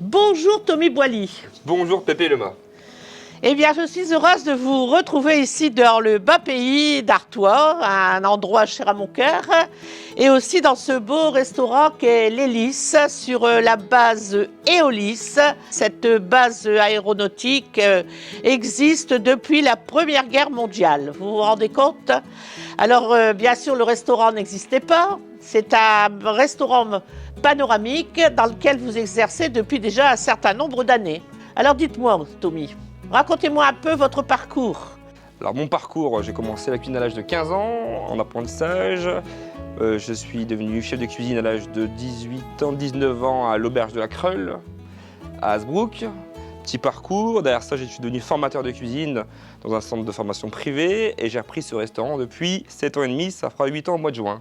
Bonjour Tommy Boily. Bonjour Pépé Lema. Eh bien, je suis heureuse de vous retrouver ici dans le bas pays d'Artois, un endroit cher à mon cœur, et aussi dans ce beau restaurant qu'est l'Hélice, sur la base Éolis. Cette base aéronautique existe depuis la Première Guerre mondiale. Vous vous rendez compte? Alors, bien sûr, le restaurant n'existait pas. C'est un restaurant panoramique dans lequel vous exercez depuis déjà un certain nombre d'années. Alors, dites-moi, Tommy. Racontez-moi un peu votre parcours. Alors mon parcours, j'ai commencé la cuisine à l'âge de 15 ans, en apprentissage. Je suis devenu chef de cuisine à l'âge de 18 ans, 19 ans à l'auberge de la Creule, à Hasbrook. Petit parcours, derrière ça je suis devenu formateur de cuisine dans un centre de formation privé et j'ai repris ce restaurant depuis 7 ans et demi, ça fera 8 ans au mois de juin.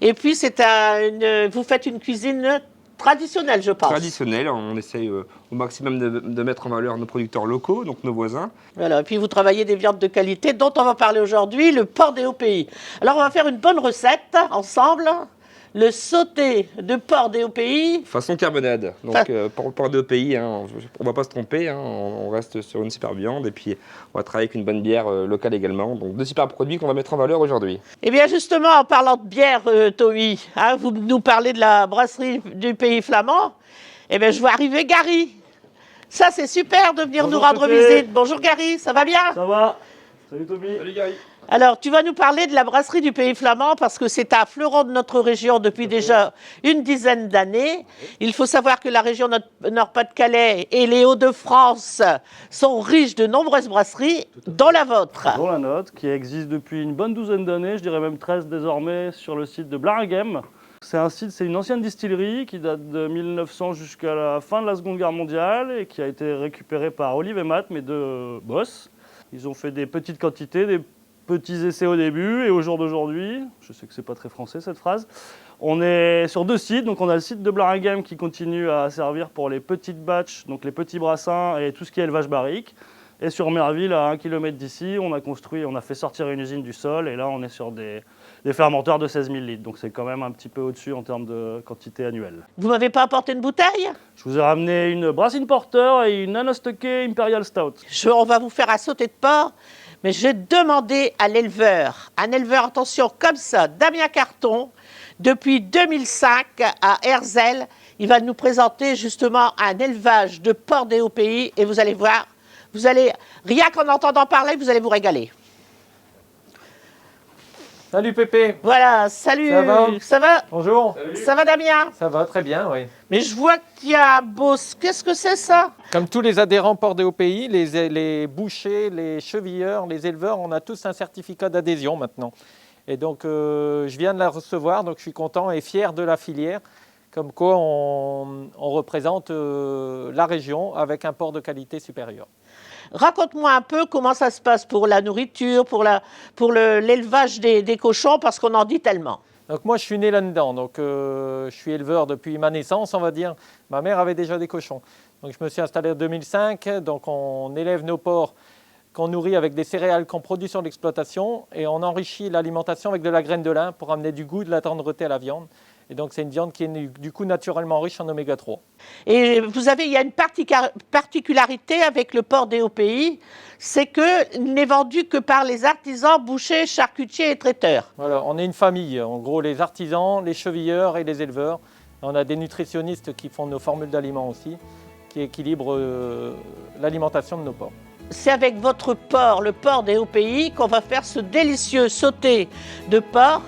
Et puis vous faites une cuisine traditionnelle, je pense. Traditionnel, on essaye au maximum de mettre en valeur nos producteurs locaux, donc nos voisins. Voilà, et puis vous travaillez des viandes de qualité dont on va parler aujourd'hui, le porc des Hauts-Pays. Alors on va faire une bonne recette ensemble, le sauté de porc des Hauts-Pays. Façon carbonade, donc pour le porc des Hauts-Pays, hein, on ne va pas se tromper, hein, on reste sur une superbe viande et puis on va travailler avec une bonne bière locale également. Donc deux superbes produits qu'on va mettre en valeur aujourd'hui. Eh bien justement, en parlant de bière, Tommy, hein, vous nous parlez de la brasserie du Pays Flamand. Eh bien je vois arriver Gary. Ça c'est super de venir nous rendre visite. Bonjour Gary, ça va bien? Ça va. Salut Tommy. Salut Gary. Alors, tu vas nous parler de la brasserie du Pays Flamand parce que c'est un fleuron de notre région depuis déjà une dizaine d'années. Il faut savoir que la région Nord-Pas-de-Calais et les Hauts-de-France sont riches de nombreuses brasseries, dont la vôtre. Dont la nôtre, qui existe depuis une bonne douzaine d'années, je dirais même 13 désormais, sur le site de Blaringhem. C'est une ancienne distillerie qui date de 1900 jusqu'à la fin de la Seconde Guerre mondiale et qui a été récupérée par Olive et Matt, mes deux boss. Ils ont fait des petites quantités, des petits essais au début et au jour d'aujourd'hui, je sais que c'est pas très français cette phrase, on est sur deux sites. Donc on a le site de Blaringhem qui continue à servir pour les petites batchs, donc les petits brassins et tout ce qui est élevage barrique. Et sur Merville, à 1 km d'ici, on a fait sortir une usine du sol et là on est sur des fermenteurs de 16 000 litres. Donc c'est quand même un petit peu au-dessus en termes de quantité annuelle. Vous m'avez pas apporté une bouteille? Je vous ai ramené une Brassine Porter et une Anostoke Imperial Stout. On va vous faire un sauté de porc. Mais j'ai demandé à l'éleveur, un éleveur, attention, comme ça, Damien Carton, depuis 2005 à Herzelles, il va nous présenter justement un élevage de porc des Hauts-Pays et vous allez voir, rien qu'en entendant parler, vous allez vous régaler. Salut Pépé. Voilà, salut. Ça va? Ça va? Bonjour. Salut. Ça va Damien? Ça va très bien, oui. Mais je vois qu'il y a un beau... Qu'est-ce que c'est ça? Comme tous les adhérents Porc des Hauts-Pays, les bouchers, les chevilleurs, les éleveurs, on a tous un certificat d'adhésion maintenant. Et donc je viens de la recevoir, donc je suis content et fier de la filière. Comme quoi on représente la région avec un porc de qualité supérieure. Raconte-moi un peu comment ça se passe pour la nourriture, pour l'élevage des cochons, parce qu'on en dit tellement. Donc moi je suis né là-dedans, donc je suis éleveur depuis ma naissance on va dire. Ma mère avait déjà des cochons. Donc je me suis installé en 2005, donc on élève nos porcs qu'on nourrit avec des céréales qu'on produit sur l'exploitation et on enrichit l'alimentation avec de la graine de lin pour amener du goût, de la tendreté à la viande. Et donc c'est une viande qui est du coup naturellement riche en oméga 3. Et il y a une particularité avec le porc des Hauts-Pays, c'est qu'il n'est vendu que par les artisans, bouchers, charcutiers et traiteurs. Voilà, on est une famille, en gros les artisans, les chevilleurs et les éleveurs. On a des nutritionnistes qui font nos formules d'aliments aussi, qui équilibrent l'alimentation de nos porcs. C'est avec votre porc, le porc des Hauts-Pays, qu'on va faire ce délicieux sauté de porc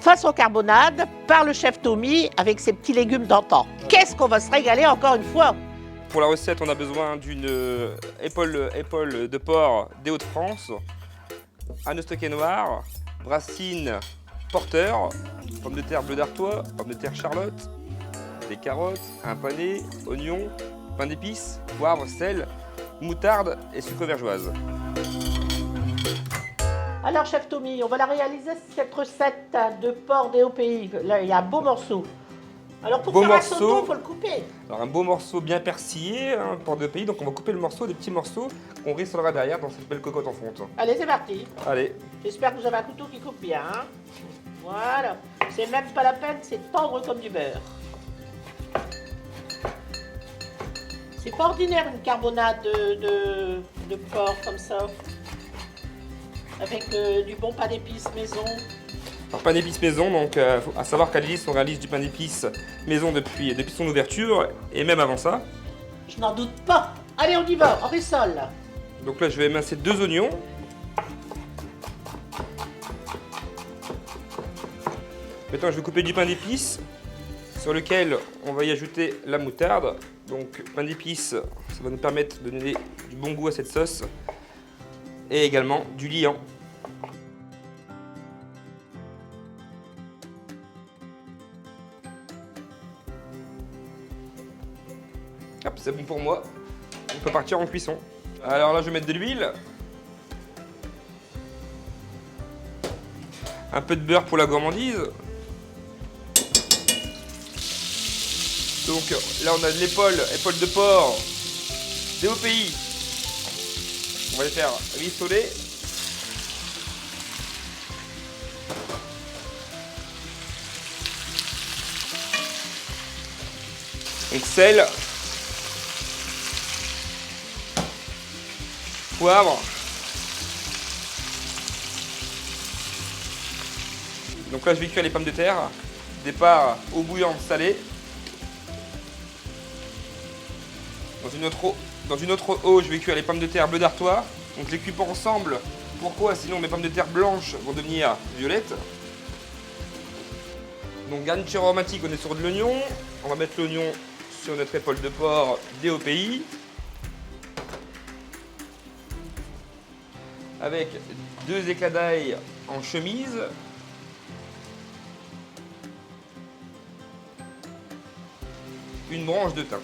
façon carbonade par le chef Tommy avec ses petits légumes d'antan. Qu'est-ce qu'on va se régaler encore une fois! Pour la recette, on a besoin d'une épaule de porc des Hauts-de-France, Anostoke noir, Brassine Porter, pommes de terre bleu d'Artois, pommes de terre Charlotte, des carottes, un pané, oignons, pain d'épices, poivre, sel, moutarde et sucre vergeoise. Alors, chef Tommy, on va la réaliser cette recette de porc des Hauts-Pays. Là, il y a un beau morceau. Alors, pour faire un sauté, il faut le couper. Alors, un beau morceau bien persillé, hein, porc des Hauts-Pays. Donc, on va couper le morceau, des petits morceaux qu'on rissolera derrière dans cette belle cocotte en fonte. Allez, c'est parti. Allez. J'espère que vous avez un couteau qui coupe bien. Hein. Voilà. C'est même pas la peine, c'est tendre comme du beurre. C'est pas ordinaire une carbonade de porc comme ça. Avec du bon pain d'épices maison. Alors, pain d'épices maison, donc à savoir qu'à l'Hélice, on réalise du pain d'épices maison depuis son ouverture et même avant ça. Je n'en doute pas. Allez, on y va, en rissole. Donc là, je vais émincer 2 oignons. Maintenant, je vais couper du pain d'épices sur lequel on va y ajouter la moutarde. Donc, pain d'épices, ça va nous permettre de donner du bon goût à cette sauce. Et également du liant. Hop, c'est bon pour moi. On peut partir en cuisson. Alors là, je vais mettre de l'huile. Un peu de beurre pour la gourmandise. Donc là, on a de l'épaule de porc, DOPI. On va les faire rissoler. Donc sel, poivre. Donc là, je vais cuire les pommes de terre. Départ eau bouillante salée. Dans une autre eau, je vais cuire les pommes de terre bleu d'Artois. Donc je les cuis pas ensemble. Pourquoi? Sinon mes pommes de terre blanches vont devenir violettes. Donc garniture aromatique, on est sur de l'oignon. On va mettre l'oignon sur notre épaule de porc DOPI. Avec 2 éclats d'ail en chemise. Une branche de thym.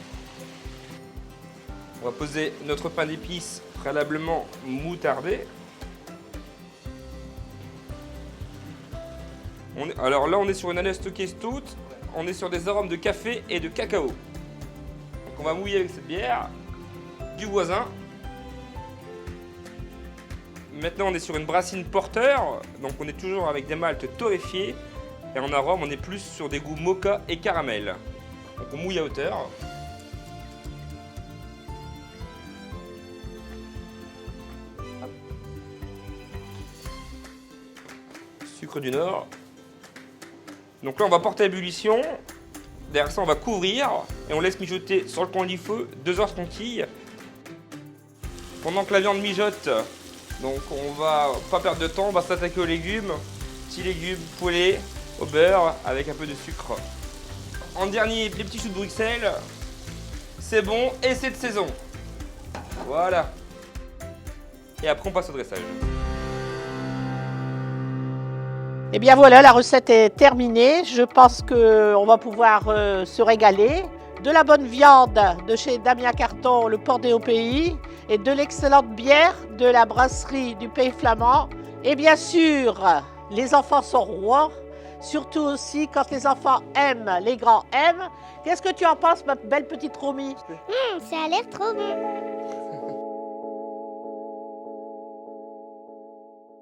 On va poser notre pain d'épices préalablement moutardé. Alors là, on est sur une année stockée stout. On est sur des arômes de café et de cacao. Donc on va mouiller avec cette bière. Du voisin. Maintenant, on est sur une brassine porteur. Donc on est toujours avec des maltes torréfiés. Et en arôme, on est plus sur des goûts mocha et caramel. Donc on mouille à hauteur. Sucre du Nord. Donc là, on va porter à ébullition. Derrière ça, on va couvrir et on laisse mijoter sur le coin du feu 2 heures tranquilles. Pendant que la viande mijote, donc on va pas perdre de temps, on va s'attaquer aux légumes. Petits légumes poêlés au beurre avec un peu de sucre. En dernier, les petits choux de Bruxelles. C'est bon et c'est de saison. Voilà. Et après, on passe au dressage. Eh bien voilà, la recette est terminée. Je pense qu'on va pouvoir se régaler. De la bonne viande de chez Damien Carton, le port DOPI, et de l'excellente bière de la brasserie du Pays Flamand. Et bien sûr, les enfants sont rois, surtout aussi quand les enfants aiment, les grands aiment. Qu'est-ce que tu en penses, ma belle petite Romy? Ça a l'air trop bon.